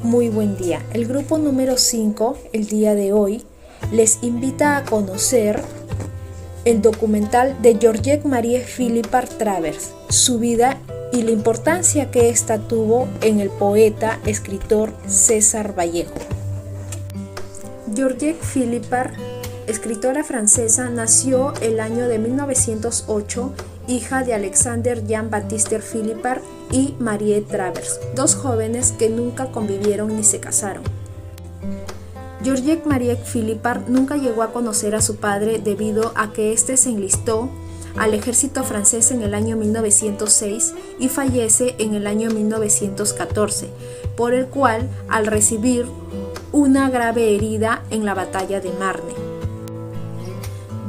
Muy buen día. El grupo número 5, el día de hoy, les invita a conocer el documental de Georgette Marie Philippard Travers, su vida y la importancia que ésta tuvo en el poeta, escritor César Vallejo. Georgette Philippard, escritora francesa, nació el año de 1908, hija de Alexander Jean-Baptiste Philippard y Marie Travers, dos jóvenes que nunca convivieron ni se casaron. Georgette Marie Philippard nunca llegó a conocer a su padre debido a que éste se enlistó al ejército francés en el año 1906 y fallece en el año 1914, por el cual al recibir una grave herida en la batalla de Marne.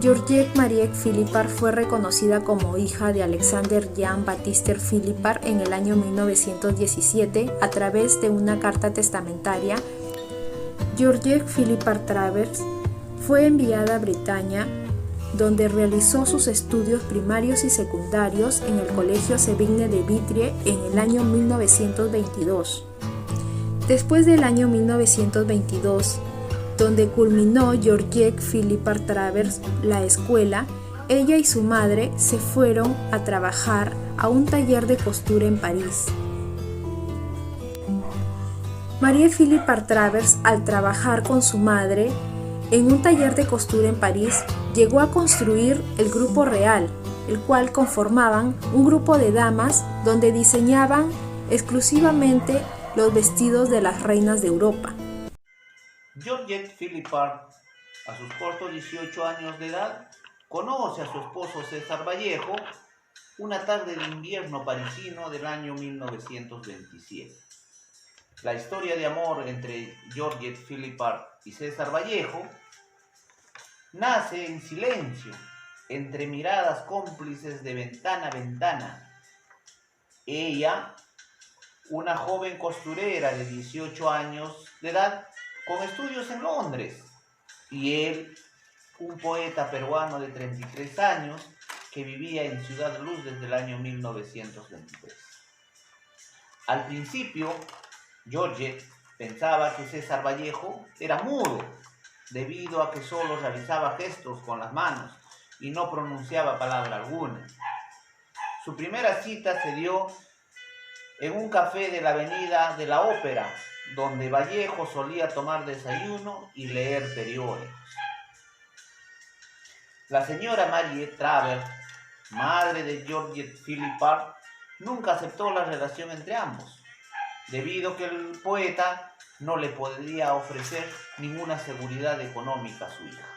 Georgette Marie Philippard fue reconocida como hija de Alexander Jean-Baptiste Philippard en el año 1917 a través de una carta testamentaria. Georgette Philippard Travers fue enviada a Bretaña, donde realizó sus estudios primarios y secundarios en el Colegio Sévigne de Vitry en el año 1922. Después del año 1922, donde culminó Georgette Philippard Travers la escuela, ella y su madre se fueron a trabajar a un taller de costura en París. Marie Philippard Travers, al trabajar con su madre en un taller de costura en París, llegó a construir el Grupo Real, el cual conformaban un grupo de damas donde diseñaban exclusivamente los vestidos de las reinas de Europa. Georgette Philippard, a sus cortos 18 años de edad, conoce a su esposo César Vallejo una tarde de invierno parisino del año 1927. La historia de amor entre Georgette Philippard y César Vallejo nace en silencio, entre miradas cómplices de ventana a ventana. Ella, una joven costurera de 18 años de edad, con estudios en Londres, y él, un poeta peruano de 33 años que vivía en Ciudad Luz desde el año 1923. Al principio, Georgette pensaba que César Vallejo era mudo, debido a que solo realizaba gestos con las manos y no pronunciaba palabra alguna. Su primera cita se dio en un café de la avenida de la Ópera, donde Vallejo solía tomar desayuno y leer periódicos. La señora Marie Travers, madre de Georgette Philippard, nunca aceptó la relación entre ambos, debido a que el poeta no le podía ofrecer ninguna seguridad económica a su hija.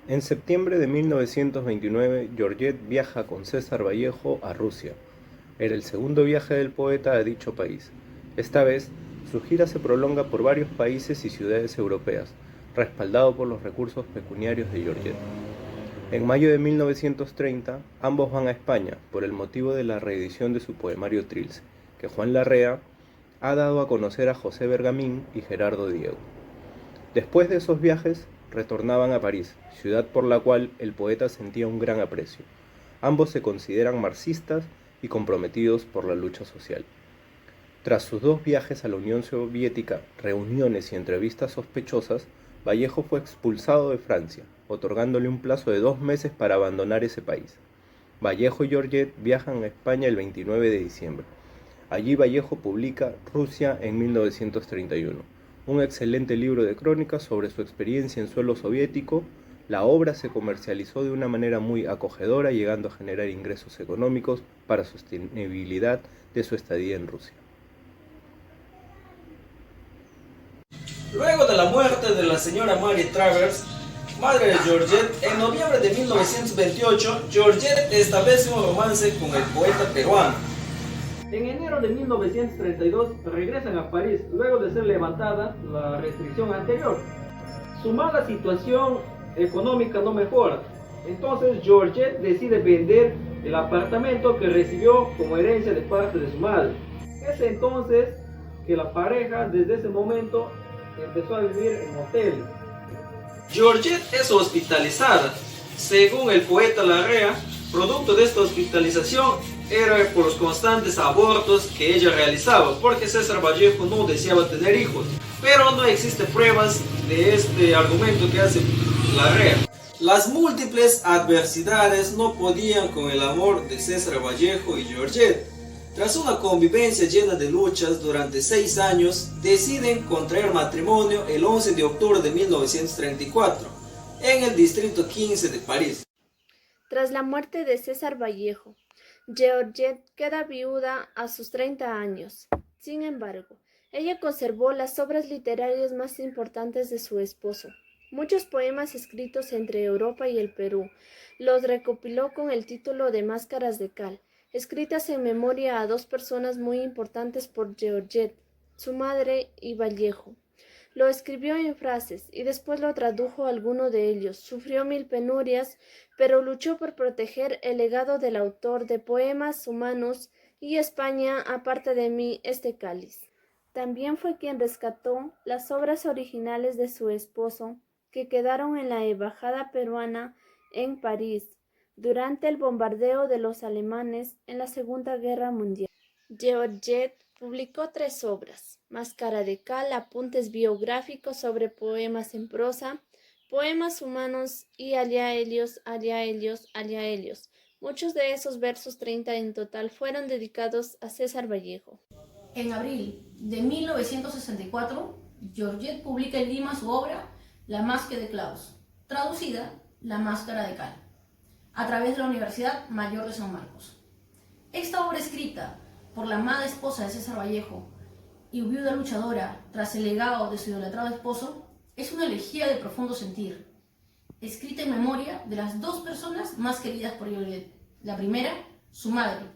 En septiembre de 1929, Georgette viaja con César Vallejo a Rusia. Era el segundo viaje del poeta a dicho país. Esta vez, su gira se prolonga por varios países y ciudades europeas, respaldado por los recursos pecuniarios de Georgette. En mayo de 1930, ambos van a España por el motivo de la reedición de su poemario Trilce, que Juan Larrea ha dado a conocer a José Bergamín y Gerardo Diego. Después de esos viajes, retornaban a París, ciudad por la cual el poeta sentía un gran aprecio. Ambos se consideran marxistas y comprometidos por la lucha social. Tras sus dos viajes a la Unión Soviética, reuniones y entrevistas sospechosas, Vallejo fue expulsado de Francia, otorgándole un plazo de 2 meses para abandonar ese país. Vallejo y Georgette viajan a España el 29 de diciembre. Allí Vallejo publica Rusia en 1931, un excelente libro de crónicas sobre su experiencia en suelo soviético. La obra se comercializó de una manera muy acogedora, llegando a generar ingresos económicos para sostenibilidad de su estadía en Rusia. Luego de la muerte de la señora Marie Travers, madre de Georgette, en noviembre de 1928, Georgette establece un romance con el poeta peruano. En enero de 1932 regresan a París, luego de ser levantada la restricción anterior. Su mala situación económica no mejora, entonces Georgette decide vender el apartamento que recibió como herencia de parte de su madre. Es entonces que la pareja, desde ese momento, empezó a vivir en hoteles. Georgette es hospitalizada. Según el poeta Larrea, producto de esta hospitalización, era por los constantes abortos que ella realizaba, porque César Vallejo no deseaba tener hijos. Pero no existen pruebas de este argumento que hace Larrea. Las múltiples adversidades no podían con el amor de César Vallejo y Georgette. Tras una convivencia llena de luchas durante 6 años, deciden contraer matrimonio el 11 de octubre de 1934 en el distrito 15 de París. Tras la muerte de César Vallejo, Georgette queda viuda a sus 30 años. Sin embargo, ella conservó las obras literarias más importantes de su esposo. Muchos poemas escritos entre Europa y el Perú los recopiló con el título de Máscaras de Cal, escritas en memoria a 2 personas muy importantes por Georgette, su madre y Vallejo. Lo escribió en frases y después lo tradujo a alguno de ellos. Sufrió 1000 penurias, pero luchó por proteger el legado del autor de poemas humanos y España, aparte de mí, este cáliz. También fue quien rescató las obras originales de su esposo, que quedaron en la embajada peruana en París durante el bombardeo de los alemanes en la Segunda Guerra Mundial. Georgette publicó 3 obras: Máscara de Cal, apuntes biográficos sobre poemas en prosa, poemas humanos y Allá ellos, allá ellos, allá ellos. Muchos de esos versos, 30 en total, fueron dedicados a César Vallejo. En abril de 1964, Georgette publica en Lima su obra La Máscara de Clavos, traducida La Máscara de Cal, a través de la Universidad Mayor de San Marcos. Esta obra, escrita por la amada esposa de César Vallejo y viuda luchadora tras el legado de su idolatrado esposo, es una elegía de profundo sentir, escrita en memoria de las 2 personas más queridas por Georgette. La primera, su madre,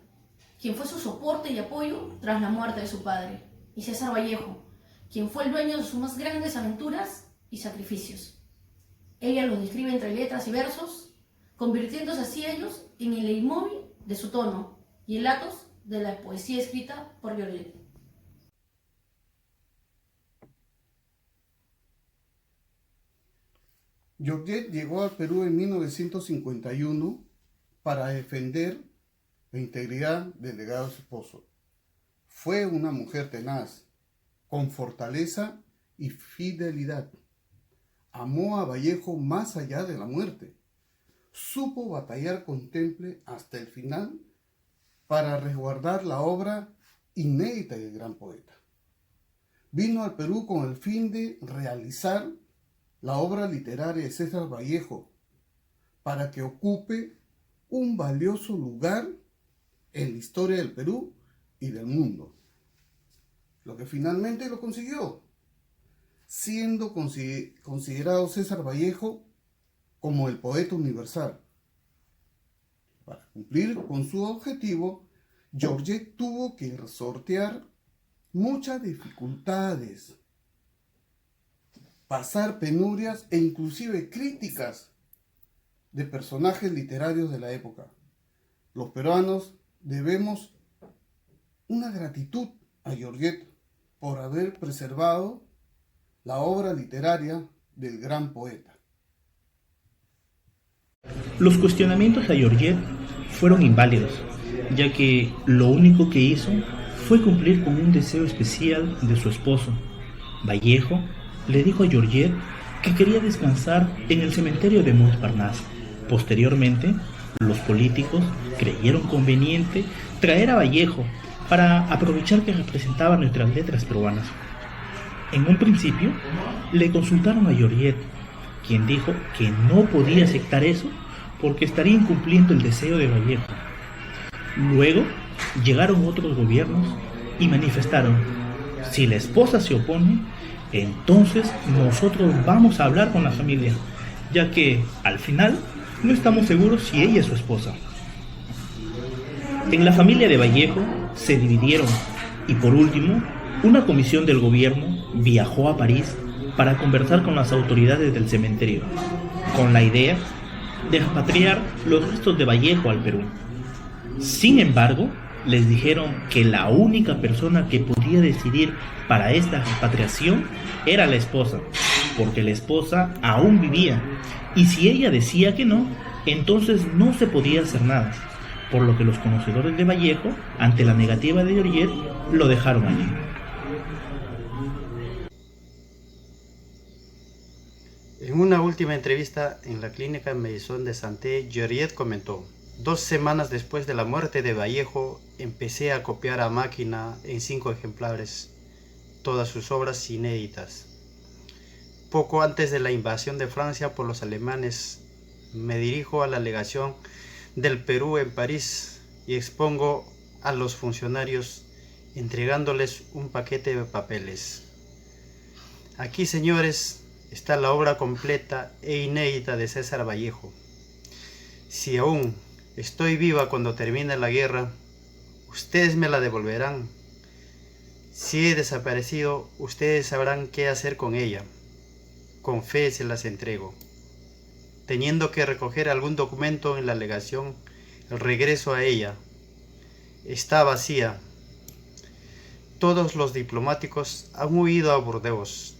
quien fue su soporte y apoyo tras la muerte de su padre, y César Vallejo, quien fue el dueño de sus más grandes aventuras y sacrificios. Ella los describe entre letras y versos, convirtiéndose así ellos en el leitmotiv de su tono y el atos de la poesía escrita por Georgette. Georgette llegó al Perú en 1951 para defender la integridad del legado de su esposo. Fue una mujer tenaz, con fortaleza y fidelidad. Amó a Vallejo más allá de la muerte. Supo batallar con temple hasta el final para resguardar la obra inédita del gran poeta. Vino al Perú con el fin de realizar la obra literaria de César Vallejo para que ocupe un valioso lugar en la historia del Perú y del mundo. Lo que finalmente lo consiguió, siendo considerado César Vallejo como el poeta universal. Para cumplir con su objetivo, Georgette tuvo que sortear muchas dificultades, pasar penurias e inclusive críticas de personajes literarios de la época. Los peruanos debemos una gratitud a Georgette por haber preservado la obra literaria del gran poeta. Los cuestionamientos a Georgette fueron inválidos, ya que lo único que hizo fue cumplir con un deseo especial de su esposo. Vallejo le dijo a Georgette que quería descansar en el cementerio de Montparnasse. Posteriormente, los políticos creyeron conveniente traer a Vallejo para aprovechar que representaba nuestras letras peruanas. En un principio, le consultaron a Georgette, quien dijo que no podía aceptar eso porque estaría incumpliendo el deseo de Vallejo. Luego, llegaron otros gobiernos y manifestaron: si la esposa se opone, entonces nosotros vamos a hablar con la familia, ya que al final no estamos seguros si ella es su esposa. En la familia de Vallejo se dividieron y por último, una comisión del gobierno viajó a París para conversar con las autoridades del cementerio, con la idea de repatriar los restos de Vallejo al Perú. Sin embargo, les dijeron que la única persona que podía decidir para esta repatriación era la esposa, porque la esposa aún vivía, y si ella decía que no, entonces no se podía hacer nada. por lo que los conocedores de Vallejo, ante la negativa de Georgette, lo dejaron allí. En una última entrevista en la clínica Maison de Santé, Georgette comentó: 2 semanas después de la muerte de Vallejo, empecé a copiar a máquina en 5 ejemplares todas sus obras inéditas. Poco antes de la invasión de Francia por los alemanes, me dirijo a la legación del Perú en París y expongo a los funcionarios entregándoles un paquete de papeles. Aquí, señores, está la obra completa e inédita de César Vallejo. Si aún estoy viva cuando termine la guerra, ustedes me la devolverán. Si he desaparecido, ustedes sabrán qué hacer con ella. Con fe se las entrego. Teniendo que recoger algún documento en la legación, el regreso a ella está vacía. Todos los diplomáticos han huido a Burdeos.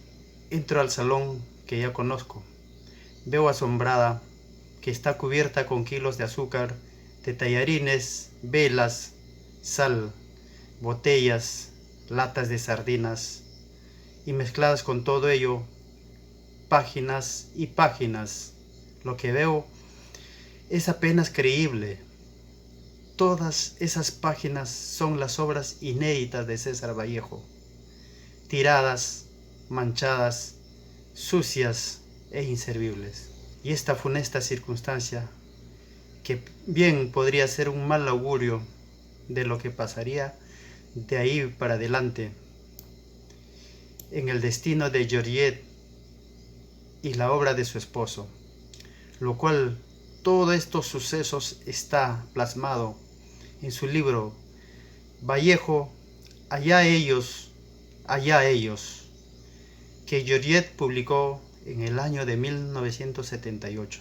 Entro al salón que ya conozco. Veo asombrada que está cubierta con kilos de azúcar, de tallarines, velas, sal, botellas, latas de sardinas, y mezcladas con todo ello, páginas y páginas. Lo que veo es apenas creíble. Todas esas páginas son las obras inéditas de César Vallejo, tiradas, manchadas, sucias e inservibles. Y esta funesta circunstancia, que bien podría ser un mal augurio de lo que pasaría de ahí para adelante en el destino de Georgette y la obra de su esposo, lo cual todos estos sucesos está plasmado en su libro Vallejo, allá ellos, que Georgette publicó en el año de 1978.